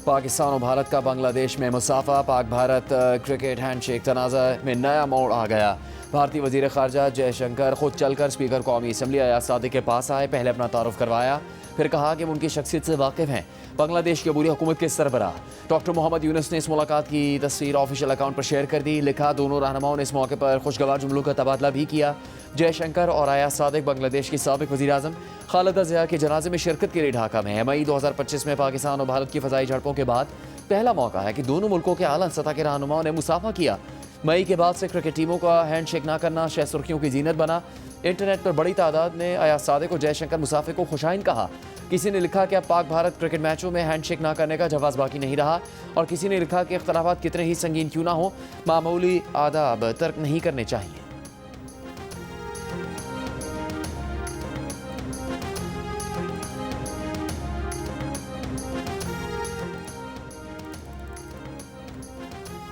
पाकिस्तान और भारत का बांग्लादेश में मुसाफा। पाक भारत क्रिकेट हैंडशेक तनाज़ा में नया मोड़ आ गया। भारतीय वज़ीर ख़ारजा जयशंकर खुद चलकर स्पीकर कौमी असम्बली अयाज सादिक के पास आए, पहले अपना तारुफ करवाया, फिर कहा कि वो उनकी शख्सियत से वाकिफ़ हैं। बांग्लादेश की अबूरी हुकूमत के सरबराह डॉक्टर मोहम्मद यूनुस ने इस मुलाकात की तस्वीर ऑफिशियल अकाउंट पर शेयर कर दी। लिखा, दोनों रहनुमाओं ने इस मौके पर खुशगवार जुमलों का तबादला भी किया। जयशंकर और अयाज सादिक बांग्लादेश की साबिक वज़ीर आज़म खालिदा ज़िया के जनाजे में शिरकत के लिए ढाका में है। मई 2025 में पाकिस्तान और भारत की फ़ज़ाई झड़पों के बाद पहला मौका है कि दोनों मुल्कों के आला सतह के रहनुमाओं ने मुसाफा किया। मई के बाद से क्रिकेट टीमों का हैंडशेक ना करना शह सुर्खियों की जीनत बना। इंटरनेट पर बड़ी तादाद में अयाज सादिक और जयशंकर मुसाफे को खुशाइन कहा। किसी ने लिखा कि अब पाक भारत क्रिकेट मैचों में हैंडशेक ना करने का जवाब बाकी नहीं रहा, और किसी ने लिखा कि इख्तलाफात कितने ही संगीन क्यों ना हो, मामूली आदाब तर्क नहीं करने चाहिए।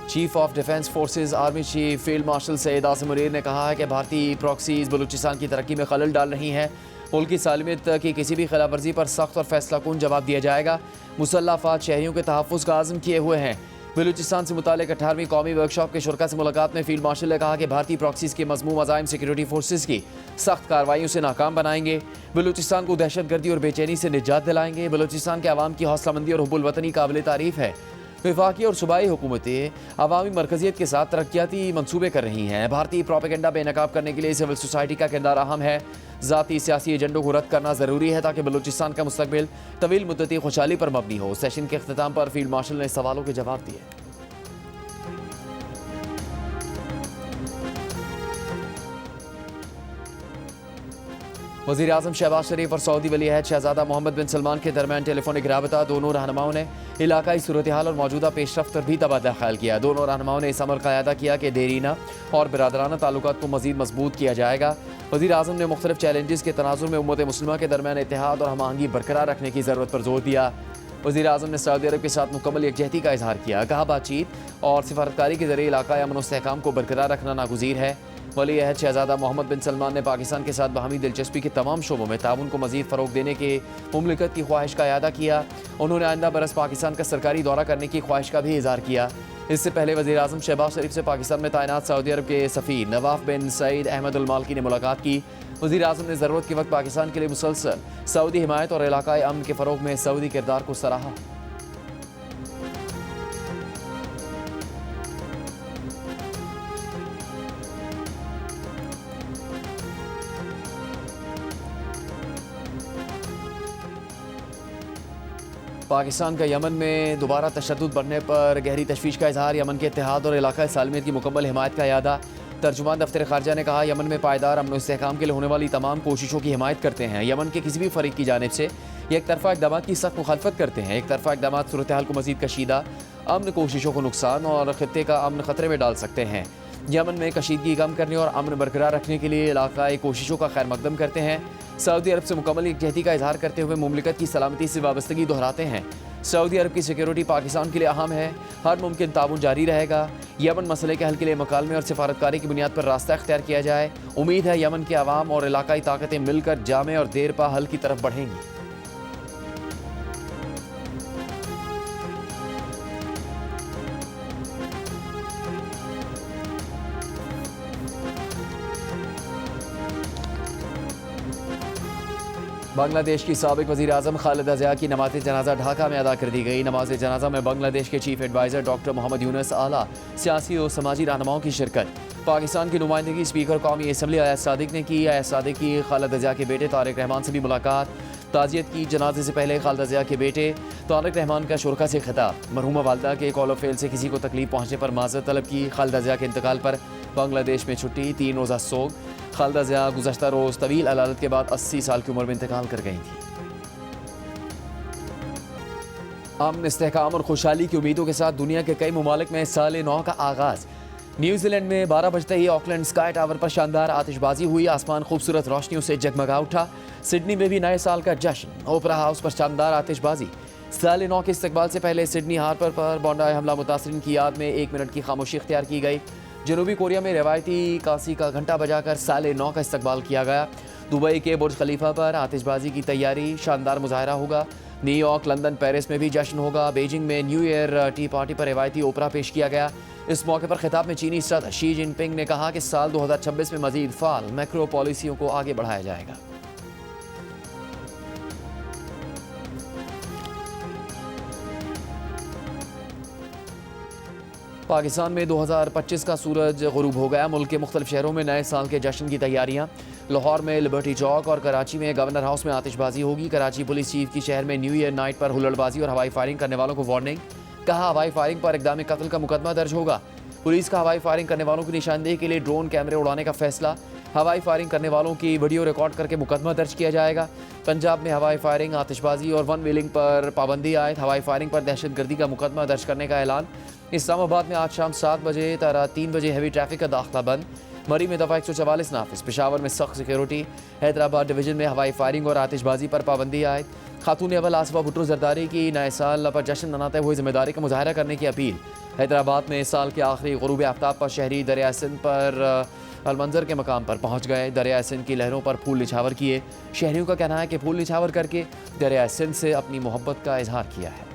Chief of defence forces army chief field marshal Syed Asim Munir ने कहा है कि भारतीय प्रॉक्सीज बलूचिस्तान की तरक्की में खलल डाल रही हैं। मुल्क की सालमियत की किसी भी खिलाफ वर्जी पर सख्त और फैसला कुन जवाब दिया जाएगा। मुसल्लह अफवाद शहरियों के तहफ़्फ़ुज़ का आज़म किए हुए हैं। बलूचिस्तान से मुताल्लिक़ 18वीं कौमी वर्कशॉप के शुरका से मुलाकात में फील्ड मार्शल ने कहा कि भारतीय प्रॉक्सीज के मज़मूम अज़ाइम सिक्योरिटी फोर्सेज की सख्त कार्रवाइयों से नाकाम बनाएंगे। बलूचिस्तान को दहशतगर्दी और बेचैनी से निजात दिलाएंगे। बलूचिस्तान के अवाम की हौसलामंदी और हुब्बुल वतनी काबिल तारीफ़ है। वफाकी और सूबाई हुकूमतें अवामी मरकजियत के साथ तरक्याती मनसूबे कर रही हैं। भारतीय प्रोपेगेंडा बेनकाब करने के लिए सिविल सोसाइटी का किरदार अहम है। ज़ाती सियासी एजेंडों को रद्द करना ज़रूरी है ताकि बलूचिस्तान का मुस्तकबिल तवील मुद्दती खुशहाली पर मबनी हो। सेशन के अख्ताम पर फील्ड मार्शल ने सवालों के जवाब दिए। वज़ीर आज़म शहबाज शरीफ और सऊदी वली अहद शहज़ादा मोहम्मद बिन सलमान के दरमियान टेलीफोनिक राबता। दोनों रहनुमाओं ने इलाकाई सूरत हाल और मौजूदा पेशरफ्त पर भी तबादला ख्याल किया। दोनों रहनुमाओं ने इस अमल का अदा किया कि देरीना और बिरादराना ताल्लुकात को मज़ीद मजबूत किया जाएगा। वज़ीर आज़म ने मुख्तलिफ चैलेंजेस के तनाजुर में उम्मत मुस्लिमा के दरमियान इत्तेहाद और हमआहंगी बरकरार रखने की ज़रूरत पर जोर दिया। वज़ीर आज़म ने सऊदी अरब के साथ मुकम्मल यकजहती का इजहार किया। कहा, बातचीत और सिफारतकारी के जरिए इलाकाई अमन और इस्तेहकाम को बरकरार रखना नागुज़ीर है। वली अहद शहज़ादा मोहम्मद बिन सलमान ने पाकिस्तान के साथ बाहमी दिलचस्पी के तमाम शोबों में ताउन को मज़ीद फ़रोग़ देने के मुमलिकत की ख्वाहिश का अदा किया। उन्होंने आइंदा बरस पाकिस्तान का सरकारी दौरा करने की ख्वाहिश का भी इज़हार किया। इससे पहले वज़ीर आज़म शहबाज शरीफ से पाकिस्तान में तैनात सऊदी अरब के सफ़ीर नवाफ बिन सईद अहमद अल मालकी ने मुलाकात की। वज़ीर आज़म ने ज़रूरत के वक्त पाकिस्तान के लिए मुसलसल सऊदी हिमायत और इलाकाई अमन के फ़रोग़ में सऊदी किरदार को सराहा। पाकिस्तान का यमन में दोबारा तशद्दुद बढ़ने पर गहरी तशवीश का इजहार। यमन के इत्तेहाद और इलाकाई सालमियत की मुकम्मल हिमायत का यादा। तर्जुमान दफ्तर ख़ारजा ने कहा, यमन में पायदार अमन और इस्तेहकाम के लिए होने वाली तमाम कोशिशों की हिमायत करते हैं। यमन के किसी भी फरीक की जानिब से एक तरफ़ा इक़दामात की सख्त मुखालफत करते हैं। एक तरफ़ा इक़दामात सूरत हाल को मज़ीद कशीदा, अमन कोशिशों को नुकसान और ख़ित्ते का अमन ख़तरे में डाल सकते हैं। यमन में कशीदगी कम करने और अमन बरकरार रखने के लिए इलाकाई कोशिशों का खैर मकदम करते हैं। सऊदी अरब से मुकम्मल यकजहती का इजहार करते हुए मुमलिकत की सलामती से वाबस्तगी दोहराते हैं। सऊदी अरब की सिक्योरिटी पाकिस्तान के लिए अहम है। हर मुमकिन ताउन जारी रहेगा। यमन मसले के हल के लिए मकालमे और सिफारतकारी की बुनियाद पर रास्ता इख्तियार किया जाए। उम्मीद है यमन के अवाम और इलाकाई ताकतें मिलकर जामे और देरपा हल की तरफ बढ़ेंगी। बांग्लादेश की साबिक वज़ीर आज़म खालिदा ज़िया की नमाज़ जनाजा ढाका में अदा कर दी गई। नमाज जनाजा में बांग्लादेश के chief adviser doctor Muhammad Yunus, आला सियासी और समाजी रहनुमाओं की शिरकत। पाकिस्तान की नुमाइंदगी स्पीकर कौमी असम्बली अयाज सादिक ने की। अयाज सादिक की खालिदा ज़िया के बेटे तारिक रहमान से भी मुलाकात। ताज़ियत की। जनाजे से पहले खालिदा ज़िया के बेटे तारिक रहमान का शुरका से खिताब। मरहूमा वालदा के कॉल ऑफ फेल से किसी को तकलीफ पहुँचने पर माज़रत तलब की। खालिदा ज़िया के इंतकाल पर बांग्लादेश में छुट्टी। 3 रोज़ा सोग। खालिदा ज़िया गुज़श्ता रोज़ तवील अलालत के बाद 80 साल की उम्र में इंतकाल कर गई थी। अमन, इस्तेहकाम और खुशहाली की उम्मीदों के साथ दुनिया के कई ममालिक में साल नौ का आगाज़। न्यूजीलैंड में 12 बजते ही ऑकलैंड स्काई टावर पर शानदार आतिशबाजी हुई। आसमान खूबसूरत रोशनियों से जगमगा उठा। सिडनी में भी नए साल का जश्न। ओपरा हाउस पर शानदार आतिशबाजी। साल नौ के इस्तकबाल से पहले सिडनी हार्बर पर बॉन्डाई हमला मुतासरीन की याद में 1 मिनट की खामोशी इख्तियार की गई। जनूबी कोरिया में रवायती कासी का घंटा बजाकर साल नौ का इस्तकबाल किया गया। दुबई के बुर्ज खलीफा पर आतिशबाजी की तैयारी। शानदार मुजाहरा होगा। न्यूयॉर्क, लंदन, पेरिस में भी जश्न होगा। बीजिंग में न्यू ईयर टी पार्टी पर रिवायती ओपरा पेश किया गया। इस मौके पर खिताब में चीनी सदर शी जिनपिंग ने कहा कि साल 2026 में मजीद फाल मैक्रो पॉलिसियों को आगे बढ़ाया जाएगा। पाकिस्तान में 2025 का सूरज गुरूब हो गया। मुल्क के मुख्तलिफ शहरों में नए साल के जश्न की तैयारियां। लाहौर में लिबर्टी चौक और कराची में गवर्नर हाउस में आतिशबाजी होगी। कराची पुलिस चीफ की शहर में न्यू ईयर नाइट पर हुल्लड़बाजी और हवाई फायरिंग करने वालों को वार्निंग। कहा, हवाई फायरिंग पर इक़दाम कत्ल का मुकदमा दर्ज होगा। पुलिस का हवाई फायरिंग करने वालों की निशानदेही के लिए ड्रोन कैमरे उड़ाने का फैसला। हवाई फायरिंग करने वालों की वीडियो रिकॉर्ड करके मुकदमा दर्ज किया जाएगा। पंजाब में हवाई फायरिंग, आतिशबाजी और वन व्हीलिंग पर पाबंदी आयद। हवाई फायरिंग पर दहशतगर्दी का मुकदमा दर्ज करने का ऐलान। इस्लामाबाद में आज शाम 7 बजे तारा 3 बजे हैवी ट्रैफिक का दाखिला बंद। मरी में दफ़ा 144 नाफिज। पेशावर में सख्त सिक्योरिटी। हैदराबाद डिवीजन में हवाई फायरिंग और आतिशबाजी पर पाबंदी आयद। खातून अव्वल आसिफा भुट्टो जरदारी की नए साल पर जश्न मनाते हुए जिम्मेदारी का मुजाहरा करने की अपील। हैदराबाद में इस साल के आखिरी गुरूब आफ्ताब पर शहरी दरिया सिंध पर अलमंजर के मकाम पर पहुंच गए। दरिया सिंध की लहरों पर फूल निछावर किए। शहरियों का कहना है कि फूल निछावर करके दरिया सिंध से अपनी मोहब्बत का इजहार किया है।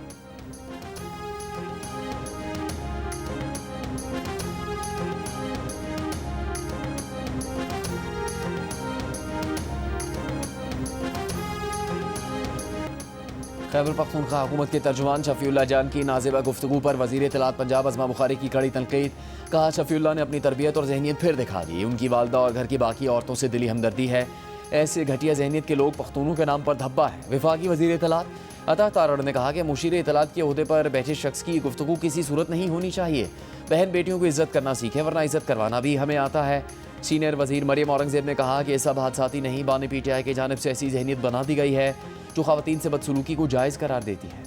खैबर पख्तूनख्वा हुकूमत के तर्जुमान शफीउल्लाह जान की नाज़िबा गुफ्तगू पर वज़ीर इत्तलात पंजाब अज़मा बुखारी की कड़ी तनकीद। कहा, शफीउल्लाह ने अपनी तरबियत और जहनीत फिर दिखा दी। उनकी वालदा और घर की बाकी औरतों से दिली हमदर्दी है। ऐसे घटिया जहनीत के लोग पख्तूनों के नाम पर धब्बा है। वफाकी वज़ीर इत्तलात अता तारड़ ने कहा कि मुशीर इत्तलात के ओहदे पर बैठे शख्स की गुफ्तगू किसी सूरत नहीं होनी चाहिए। बहन बेटियों को इज्जत करना सीखें, वरना इज्जत करवाना भी हमें आता है। सीनियर वज़ीर मरियम औरंगज़ेब ने कहा कि सब हादसाती नहीं, बानी PTI की जानिब से ऐसी जहनीत बना दी गई है जो ख़वातीन से बदसलूकी को जायज़ करार देती है।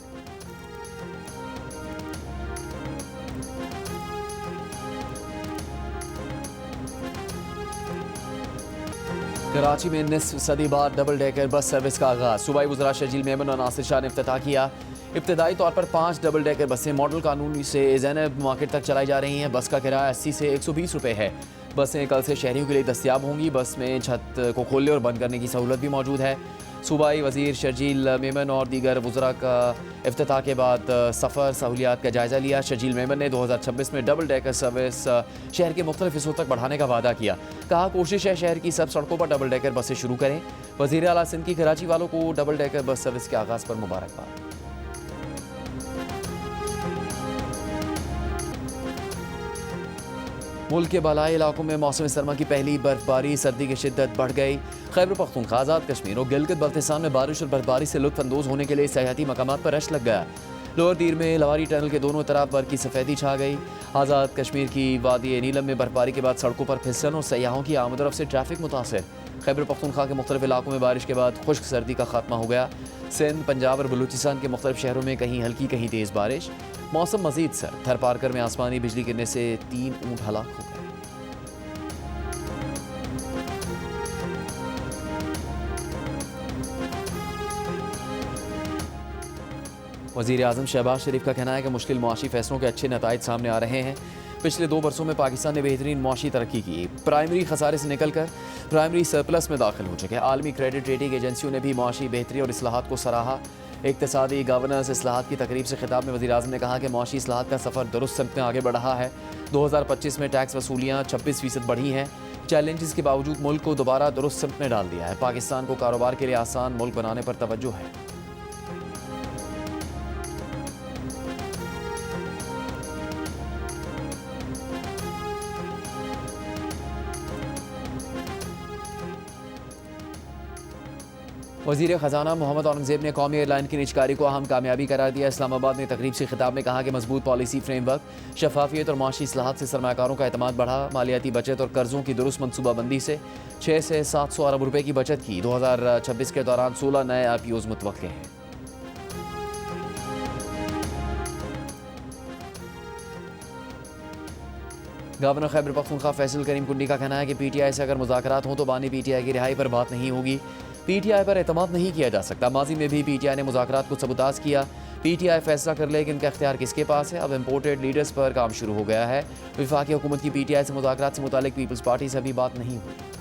कराची में निस्फ सदी बाद डबल डेकर बस सर्विस का आगाज। सूबाई वज़रा शर्जील मेमन और नासिर शाह ने इफ्तिताह किया। इब्तदाई तौर पर 5 डबल डेकर बसें मॉडल कानून से ज़ैनब मार्केट तक चलाई जा रही हैं। बस का किराया 80 से 120 रुपये है। बसें कल से शहरियों के लिए दस्तियाब होंगी। बस में छत को खोलने और बंद करने की सहूलत भी मौजूद है। सूबाई वज़ीर शर्जील मेमन और दीगर वज़रा का इफ्तिताह के बाद सफ़र सहूलियात का जायज़ा लिया। शर्जील मेमन ने 2026 में डबल डेकर सर्विस शहर के मुख्तलिफ हिस्सों तक बढ़ाने का वादा किया। कहा, कोशिश है शहर की सब सड़कों पर डबल डेकर बसें शुरू करें। वज़ीर आला सिंध की कराची वालों को डबल डेकर बस सर्विस के आगाज़ पर मुबारकबाद। मुल्क के बालाई इलाकों में मौसम सरमा की पहली बर्फबारी, सर्दी की शिद्दत बढ़ गई। खैबर पख्तूनख्वा, आज़ाद कश्मीर और गिलगित बल्तिस्तान में बारिश और बर्फबारी से लुत्फ अंदोज़ होने के लिए सयाहती मकामात पर रश लग गया। लोअर दीर में लवारी टनल के दोनों तरफ बर्फ की सफ़ेदी छा गई। आज़ाद कश्मीर की वादी नीलम में बर्फबारी के बाद सड़कों पर फिसलन और सयाहों की आमद रफ्त से ट्रैफिक मुतासर। खैबर पख्तूनख्वा के मुख्तलिफ इलाकों में बारिश के बाद खुश्क सर्दी का खात्मा हो गया। सिंध, पंजाब और बलूचिस्तान के मुख्तलिफ शहरों में कहीं हल्की कहीं तेज़ बारिश। मौसम मज़ीद सर्द। थर पारकर में आसमानी बिजली गिरने से 3 ऊँट हलाक हो गए। वज़ीर आज़म शहबाज शरीफ का कहना है कि मुश्किल मुआशी फैसलों के अच्छे नताइज सामने आ रहे हैं। पिछले 2 बरसों में पाकिस्तान ने बेहतरीन मुआशी तरक्की की। प्राइमरी खसारे से निकलकर प्राइमरी सरप्लस में दाखिल हो चुके। आलमी क्रेडिट रेटिंग एजेंसियों ने भी मुआशी बेहतरी और इस्लाहात को सराहा। इक़्तिसादी गवर्नेंस इस्लाहात की तकरीब से खिताब में वज़ीर आज़म ने कहा कि मुआशी इस्लाहात का सफ़र दुरुस्त समत में आगे बढ़ रहा है। 2025 में टैक्स वसूलियाँ 26% बढ़ी हैं। चैलेंजेस के बावजूद मुल्क को दोबारा दुरुस्त समत में डाल दिया है। पाकिस्तान को कारोबार के लिए आसान मुल्क बनाने पर तवज्जो है। वज़ीर ख़जाना मोहम्मद औरंगज़ेब ने कौमी एयरलाइन की निजकारी को अहम कामयाबी करार दिया। इस्लामाबाद में तकरीब से खिताब में कहा कि मजबूत पॉलिसी फ्रेमवर्क, शफाफियत और माशी इस्लाहात से सरमाकारों का एतमाद बढ़ा। मालियाती बचत और कर्ज़ों की दुरुस्त मनसूबाबंदी से 6 से 700 अरब रुपये की बचत की। 2026 के दौरान 16 नए IPOs मुतवक्के हैं। गवर्नर खैबर पख्तूनख्वा फैसल करीम कुंडी का कहना है कि PTI से अगर मुज़ाकरात हों तो बानी PTI की रिहाई पर बात नहीं होगी। PTI पर एतमाद नहीं किया जा सकता। माजी में भी PTI ने मुज़ाकरात को सबूताज किया। PTI फैसला कर ले कि इनका इख्तियार किसके पास है। अब इम्पोर्टेड लीडर्स पर काम शुरू हो गया है। वफाकी हुकूमत की PTI से मुज़ाकरात से मुतालिक पीपल्स पार्टी से अभी बात नहीं हुई।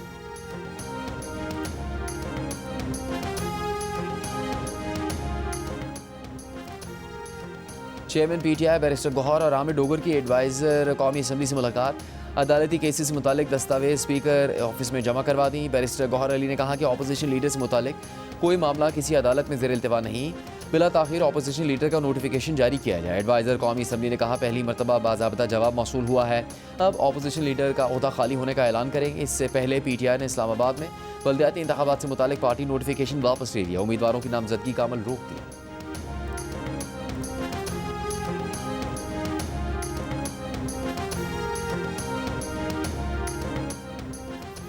चेयरमैन PTI बैरिस्टर गौहर और आमिर डोगर की एडवाइज़र कौमी असम्बली से मुलाकात। अदालती केसेस से मुतालिक दस्तावेज स्पीकर ऑफिस में जमा करवा दी। बैरिस्टर गौहर अली ने कहा कि अपोजिशन लीडर से मुतालिक कोई मामला किसी अदालत में ज़ेर इल्तिवा नहीं, बिला ताख़ीर अपोजिशन लीडर का नोटिफिकेशन जारी किया जाए। एडवाइज़र कौमी असम्बली ने कहा पहली मरतबा बाज़ाब्ता जवाब मौसूल हुआ है, अब अपोजिशन लीडर का ओहदा खाली होने का ऐलान करेंगे। इससे पहले PTI ने इस्लामाबाद में बल्दियाती इंतखाबात से मुतालिक पार्टी नोटिफिकेशन वापस ले लिया, उम्मीदवारों की नामजदगी का अमल रोक दिया।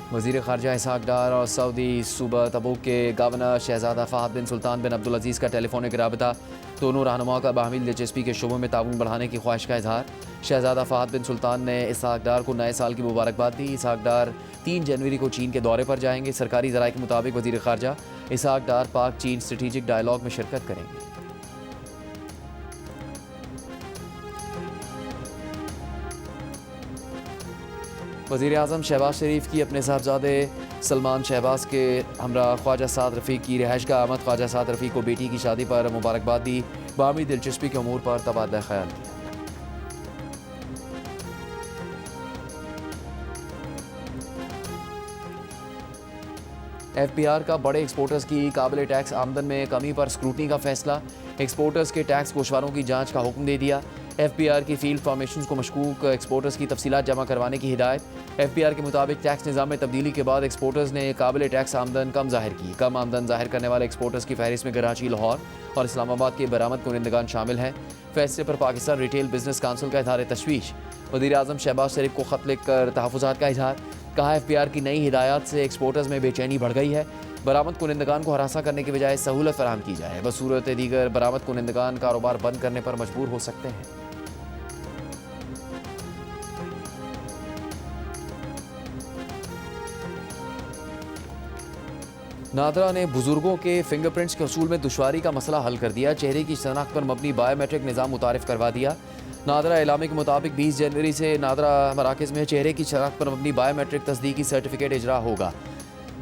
वज़ीर ख़ारजा इसहाक़ डार और सऊदी सूबा तबूक के गवर्नर शहज़ादा फ़हद बिन सुल्तान बिन अब्दुल अज़ीज़ का टेलीफोनिक राबता। दोनों रहनुमाओं का बाहमी दिलचस्पी के शोबों में ताउन बढ़ाने की ख्वाहिश का इजहार। शहज़ादा फ़हद बिन सुल्तान ने इसहाक़ डार को नए साल की मुबारकबाद दी। इसहाक़ डार 3 जनवरी को चीन के दौरे पर जाएंगे। सरकारी ज़राए के मुताबिक वज़ीर ख़ारजा इसहाक़ डार पाक चीन स्ट्रेटेजिक डायलॉग में शिरकत करेंगे। वज़ीर आज़म शहबाज शरीफ की अपने साहबजादे सलमान शहबाज के हमरा ख्वाजा साद रफ़ीक की रिहाइश का आमद। ख्वाजा साद रफ़ीक को बेटी की शादी पर मुबारकबाद दी, बाहमी दिलचस्पी के अमूर पर तबादला ख्याल किया। FBR का बड़े एक्सपोर्टर्स की काबिल टैक्स आमदन में कमी पर स्क्रूटनी का फैसला। एक्सपोर्टर्स के टैक्स गोशवारों की जांच का हुक्म दे दिया। FBR की फील्ड फॉर्मेशन को मशकूक एक्सपोर्टर्स की तफसीलात जमा करवाने की हिदायत। FBR के मुताबिक टैक्स निज़ाम में तब्दीली के बाद एक्सपोर्टर्स ने काबिल टैक्स आमदन कम जाहिर की। कम आमदन जाहिर करने वाले एक्सपोर्टर्स की फहरिस्त में कराची, लाहौर और इस्लामाबाद के बरामद कुनिंदगान शामिल हैं। फैसले पर पाकिस्तान रिटेल बिजनेस काउंसिल का इज़हार तशवीश। वज़ीर आज़म शहबाज शरीफ को ख़त लिखकर तहफ़्फ़ुज़ात का इज़हार। कहा FBR की नई हिदायत से एक्सपोर्टर्स में बेचैनी बढ़ गई है। बरामद कुनिंदगान को हरासा करने के बजाय सहूलत फराहम की जाए, बसूरत दीगर बरामद कुनिंदगान कारोबार बंद करने पर मजबूर हो सकते हैं। नादरा ने बुजुर्गों के फिंगरप्रिंट्स के असूल में दुश्वारी का मसला हल कर दिया। चेहरे की शनाख्त पर मबनी बायोमेट्रिक निज़ाम मुतारिफ करवा दिया। नादरा इलामे के मुताबिक 20 जनवरी से नादरा मराकज़ में चेहरे की शनाख्त पर मबनी बायोमेट्रिक तस्दीकी सर्टिफिकेट इजरा होगा।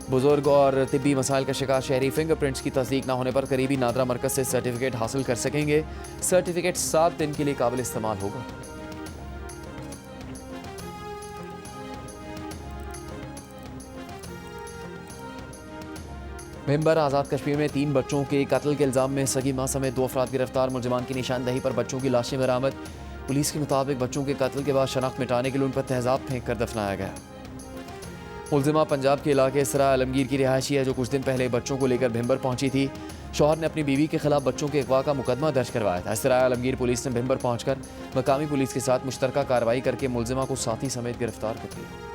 बुजुर्ग और तिब्बी मसाइल का शिकार शहरी फिंगरप्रिंट्स की तस्दीक न होने पर करीबी नादरा मरकज़ से सर्टिफिकेट हासिल कर सकेंगे। सर्टिफिकेट 7 दिन के लिए काबिल इस्तेमाल होगा। मेंबर आज़ाद कश्मीर में 3 बच्चों के कत्ल के इल्ज़ाम में सगी मां समेत 2 अफराद गिरफ्तार। मुलजमान की निशानदही पर बच्चों की लाशें बरामद। पुलिस के मुताबिक बच्चों के कत्ल के बाद शनाख्त मिटाने के लिए उन पर तेज़ाब फेंक कर दफनाया गया। मुलजिमा पंजाब के इलाके सरा आलमगीर की रिहायशी है, जो कुछ दिन पहले बच्चों को लेकर भिंबर पहुंची थी। शौहर ने अपनी बीवी के खिलाफ बच्चों के अगवा का मुकदमा दर्ज करवाया था। सरा आलमगीर पुलिस ने भिंबर पहुंचकर मकामी पुलिस के साथ मुश्तरका कार्रवाई करके मुलजिमा को साथी समेत गिरफ्तार कर लिया।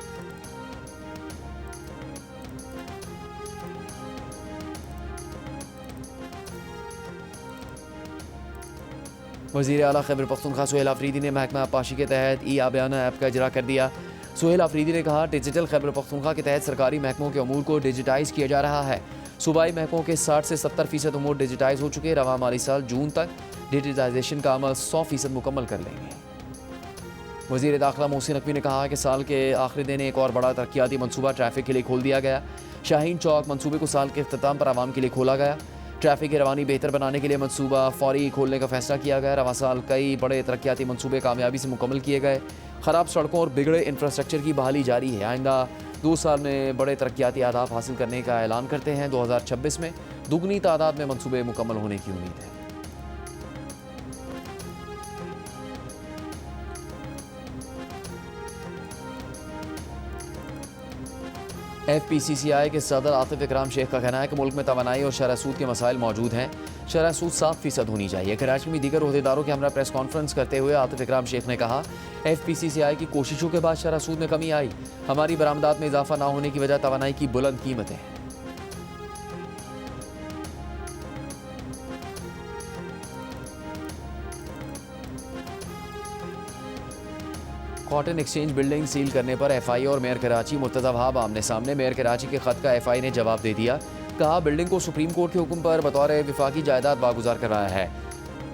वज़ीर आला खैबर पख्तूनख्वा सुहेल आफरीदी ने महकमा आबपाशी के तहत ई-आबियाना ऐप का इजरा कर दिया। सुहेल आफरीदी ने कहा डिजिटल खैबर पख्तूनख्वा के तहत सरकारी महकमों के अमूर को डिजिटाइज़ किया जा रहा है। सूबाई महकमों के 60 से 70% अमूर डिजिटाइज़ हो चुके। रवां माली साल जून तक डिजिटाइजेशन का अमल 100% मुकम्मल कर लेंगे। वज़ीर दाखिला मोहसिन नकवी ने कहा कि साल के आखिरी दिन एक और बड़ा तरक्याती मनसूबा ट्रैफिक के लिए खोल दिया गया। शाहीन चौक मनसूबे को साल के अख्ताम पर आवाम के लिए खोला गया। ट्रैफिक की रवानी बेहतर बनाने के लिए मनसूबा फौरी खोलने का फैसला किया गया। रवां साल कई बड़े तरक्याती मनसूबे कामयाबी से मुकम्मल किए गए। ख़राब सड़कों और बिगड़े इंफ्रास्ट्रक्चर की बहाली जारी है। आइंदा 2 साल में बड़े तरक्याती अहदाफ हासिल करने का ऐलान करते हैं। 2026 में दुगनी तादाद में मनसूबे मुकम्मल होने की उम्मीद है। FPCCI के सदर आतिफ इकराम शेख का कहना है कि मुल्क में तवानाई और शरह सूद के मसाइल मौजूद हैं। शरह सूद 7% होनी चाहिए। कराची में दीगर ओहदेदारों के हमरा प्रेस कॉन्फ्रेंस करते हुए आतिफ इकराम शेख ने कहा FPCCI की कोशिशों के बाद शरह सूद में कमी आई। हमारी बरामदात में इजाफा ना होने की वजह तवानाई की बुलंद कीमतें हैं। कॉटन एक्सचेंज बिल्डिंग सील करने पर FI और मेयर कराची मुर्तज़ा वहाब आमने सामने। मेयर कराची के खत का FI ने जवाब दे दिया। कहा बिल्डिंग को सुप्रीम कोर्ट के हुक्म पर बतौर विफाकी जायदाद वागुजार कराया है।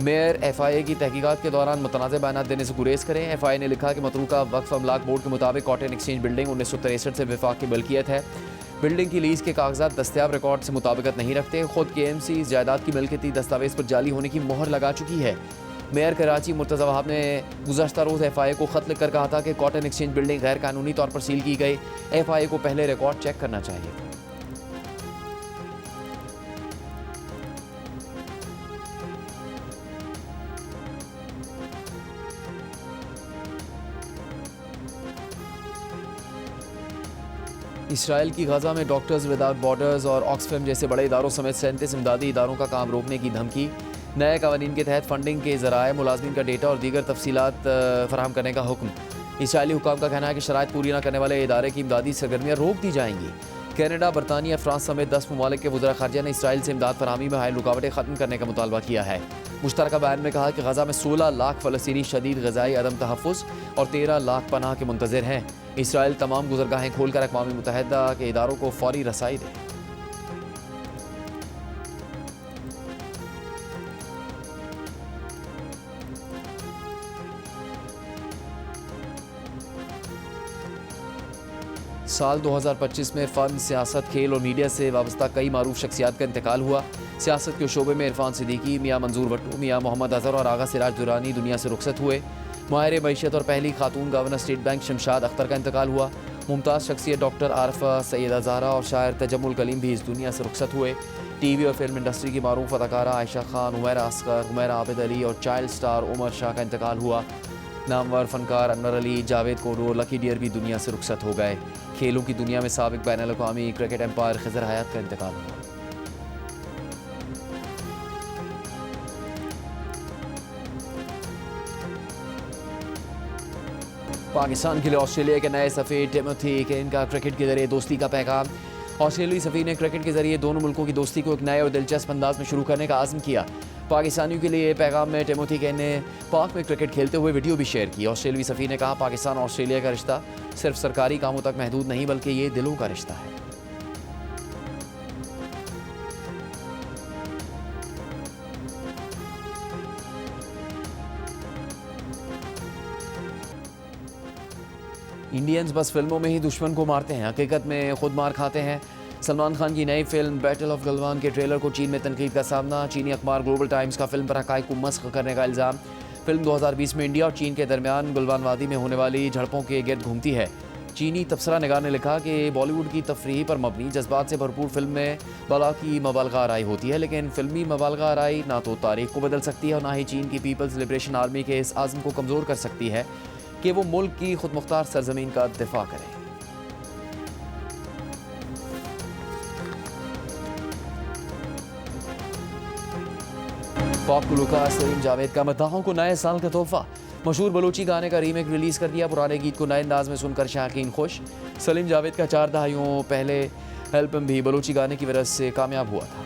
मेयर FIA की तहकीकात के दौरान मुतनाज़ बयान देने से गुरेज करें। FIA ने लिखा कि मतरूका वक्फ अमलाक बोर्ड के मुताबिक कॉटन एक्सचेंज बिल्डिंग 1963 से विफाक की मिल्कियत है। बिल्डिंग की लीज के कागजात दस्तियाब रिकॉर्ड से मुताबिकत नहीं रखते। खुद KMC इस जायदाद की मिल्कियती दस्तावेज पर जाली होने की मोहर लगा चुकी है। मेयर कराची मुर्तज़ा वहाब ने गुज़श्ता रोज़ FIA को ख़त लिखकर कहा था कि कॉटन एक्सचेंज बिल्डिंग गैर कानूनी तौर पर सील की गई। FIA को पहले रिकॉर्ड चेक करना चाहिए था। इसराइल की गजा में डॉक्टर्स विदाउट बॉर्डर्स और ऑक्सफैम जैसे बड़े इदारों समेत 37 इमदादी इदारों का काम रोकने की धमकी। नए कवानीन के तहत फंडिंग के ज़राए, मुलाजमीन का डेटा और दीगर तफसीलात फराहम करने का हुक्म। इसराइली हुकाम का कहना है कि शराइत पूरी न करने वाले इदारे की इमदादी सरगर्मियाँ रोक दी जाएंगी। कनाडा, बरतानिया, फ्रांस समेत 10 ममालिक के वज़ीर ख़ारजा ने इसराइल से इमदाद फरहमी में हायल रुकावटें ख़त्म करने का मुतालबा किया है। मुश्तरका बयान में कहा कि गजा में 16 लाख फ़लस्तीनी शदीद ग़ज़ाई अदम तहफ़्फ़ुज़ और 13 लाख पनाह के मुंतज़िर हैं। इसराइल तमाम गुज़रगाहें खोलकर अक़वाम मुत्तहिदा के इदारों को फ़ौरी रसाई दे। साल 2025 में फ़न, सियासत, खेल और मीडिया से वाबस्ता कई मारूफ शख्सियात का इंतकाल हुआ। सियासत के शोबे में इरफान सिद्दीकी, मियाँ मंजूर भट्टू, मियाँ मोहम्मद अज़हर और आगा सिराज दुरानी दुनिया से रुखसत हुए। माहिर मईशत और पहली खातून governor state bank Shamshad Akhtar का इंतकाल हुआ। मुमताज़ शख्सियत डॉक्टर आरफा, सैयदा ज़हरा और शायर तजम्मुल कलीम भी इस दुनिया से रुखसत हुए। TV और फिल्म इंडस्ट्री की मारूफ अदाकारा आयशा खान, हुमैरा असगर, हुमैरा आबिद अली और चाइल्ड स्टार उमर शाह का इंतकाल हुआ। नामवर फनकार अनवर अली, जावेद कोडो, लकी डियर भी दुनिया से रुखसत हो गए। खेलों की दुनिया में साबिक बैनुल-अक़वामी क्रिकेट एम्पायर खिज़र हयात का इंतकाल हुआ। पाकिस्तान के लिए ऑस्ट्रेलिया के नए सफ़ीर टिमोथी केन का क्रिकेट के जरिए दोस्ती का पैगाम। ऑस्ट्रेलियाई सफ़ीर ने क्रिकेट के जरिए दोनों मुल्कों की दोस्ती को एक नए और दिलचस्प अंदाज में शुरू करने का आज़म किया। पाकिस्तानियों के लिए पैगाम में टिमोथी केन ने पाक में क्रिकेट खेलते हुए वीडियो भी शेयर की। ऑस्ट्रेलियाई सफ़ीर ने कहा, पाकिस्तान और ऑस्ट्रेलिया का रिश्ता सिर्फ सरकारी कामों तक महदूद नहीं बल्कि ये दिलों का रिश्ता है। इंडियंस बस फिल्मों में ही दुश्मन को मारते हैं, हकीकत में खुद मार खाते हैं। सलमान खान की नई फिल्म बैटल ऑफ गलवान के ट्रेलर को चीन में तनकीद का सामना। चीनी अखबार ग्लोबल टाइम्स का फिल्म पर हक़ाइक़ को मस्ख़ करने का इल्ज़ाम। फिल्म 2020 में इंडिया और चीन के दरमियान गुलवान वादी में होने वाली झड़पों के गिर्द घूमती है। चीनी तबसरा निगार ने लिखा कि बॉलीवुड की तफरीह पर मबनी जज्बात से भरपूर फिल्म में बला की मबालगा आराई होती है, लेकिन फिल्मी मबालगा आराई ना तो तारीख को बदल सकती है और ना ही चीन की पीपल्स लिबरेशन आर्मी के इस आज़म को कमज़ोर कर सकती है कि वो मुल्क की खुदमुख्तार सरजमीन का दिफा करे। पॉप गुलकार सलीम जावेद का मद्दाहों को नए साल का तोहफा। मशहूर बलोची गाने का रीमेक रिलीज़ कर दिया। पुराने गीत को नए अंदाज में सुनकर शाकीन खुश। सलीम जावेद का 4 दहाइयों पहले एल्बम भी बलोची गाने की वजह से कामयाब हुआ था।